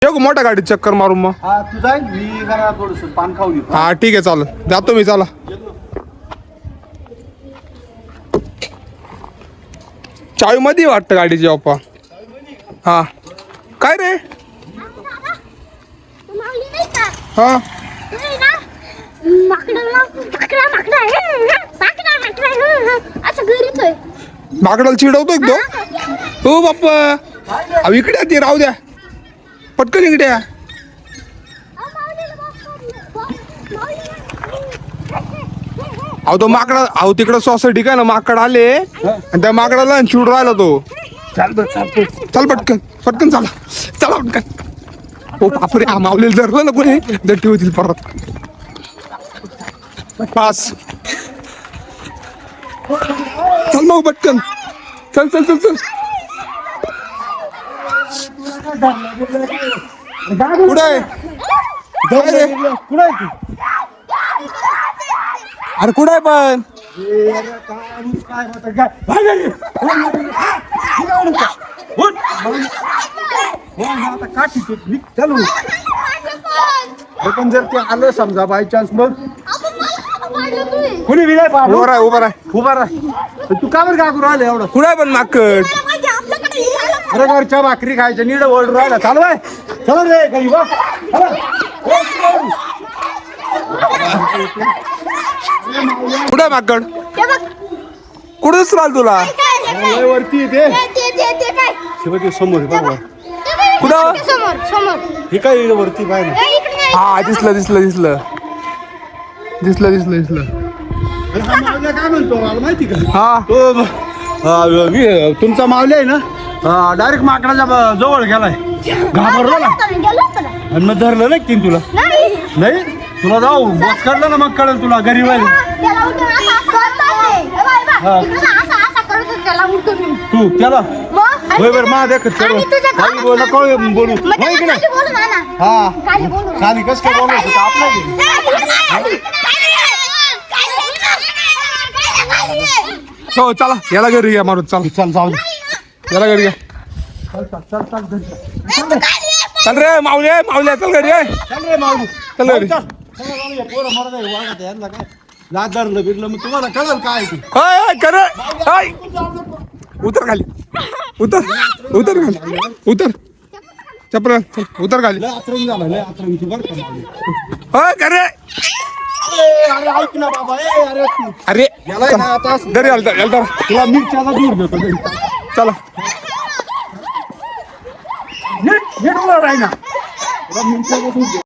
येऊ का मोठ्या गाडीत चक्कर मारून मग? हा तू जाय मी जरा थोडस पान खाऊन येतो. हा ठीक आहे चालेल जातो मी चला. चावी मध्ये वाटतं गाडीची बाप्पा. हा काय रे? हा माकडाला चिडवतो एक तो. हो बाप्पा अहो इकडे ते राहू द्या पटकन इकडे या. अहो तो माकडा अहो तिकडं सोसायटी काय ना माकड आले आणि त्या माकडाला चिड राहिला तो. चल पटकन पटकन चला चला पटकन. हो बापरे हा मावलेलं धरलं ना कोणी दट्टी होतील परत. पास चल मग पटकन चल चल चल चल. कुठं आहे अरे कुठं आहे पण? पण जर ते आलं समजा बाय चान्स मग कुणी विलाय उभा राह उभा राह उभा राह. तू का बरं का करू राहिलं एवढं? कुठं आहे पण माकड? अरे घरच्या भाकरी खायच्या नीड ओढ राहिला चालू आहे. चला रे घरी बा. कुठं आहे माकड? कुठंच राहिल तुला? वरती ते शिवाजी समोर बरोबर. कुठं? हे काय वरती पाय ना. हा दिसलं दिसलं दिसलं दिसलं दिसलं दिसलं. काय म्हणतो मला माहिती का? हा तो तुमचा मावले आहे ना डायरेक्ट माकडाच्या जवळ गेलाय घाबरला ना आणि मग धरलं नाही तीन तुला. नाही तुला जाऊ बॉस काढलं ना मग कळलं तुला गरीब आहे तू त्याला होय बरं मा देखत बोलू बोलू हा खाली कस काय बोलायचं आपलं. हो चला याला घरी घ्या मारून चल चल जाऊ याला घरी घ्या. चल रे माऊली माऊली चल घरी आहे. चल रे माऊली चल घरी. धरलं बिरलं मग तुम्हाला कळलं काय ते. उतर खाली उतर उतर खाली उतर चपल उतर खाली. आतरंग झालं लय आतरंगची बरं का. होय करे अरे ऐक ना बाबा अरे अरे याला ना आता घरी आलता तुला मिरच्याचा दूर देतो घरी. चला नीट नीट उभा राही ना तुला मिरच्याचा दूर देतो.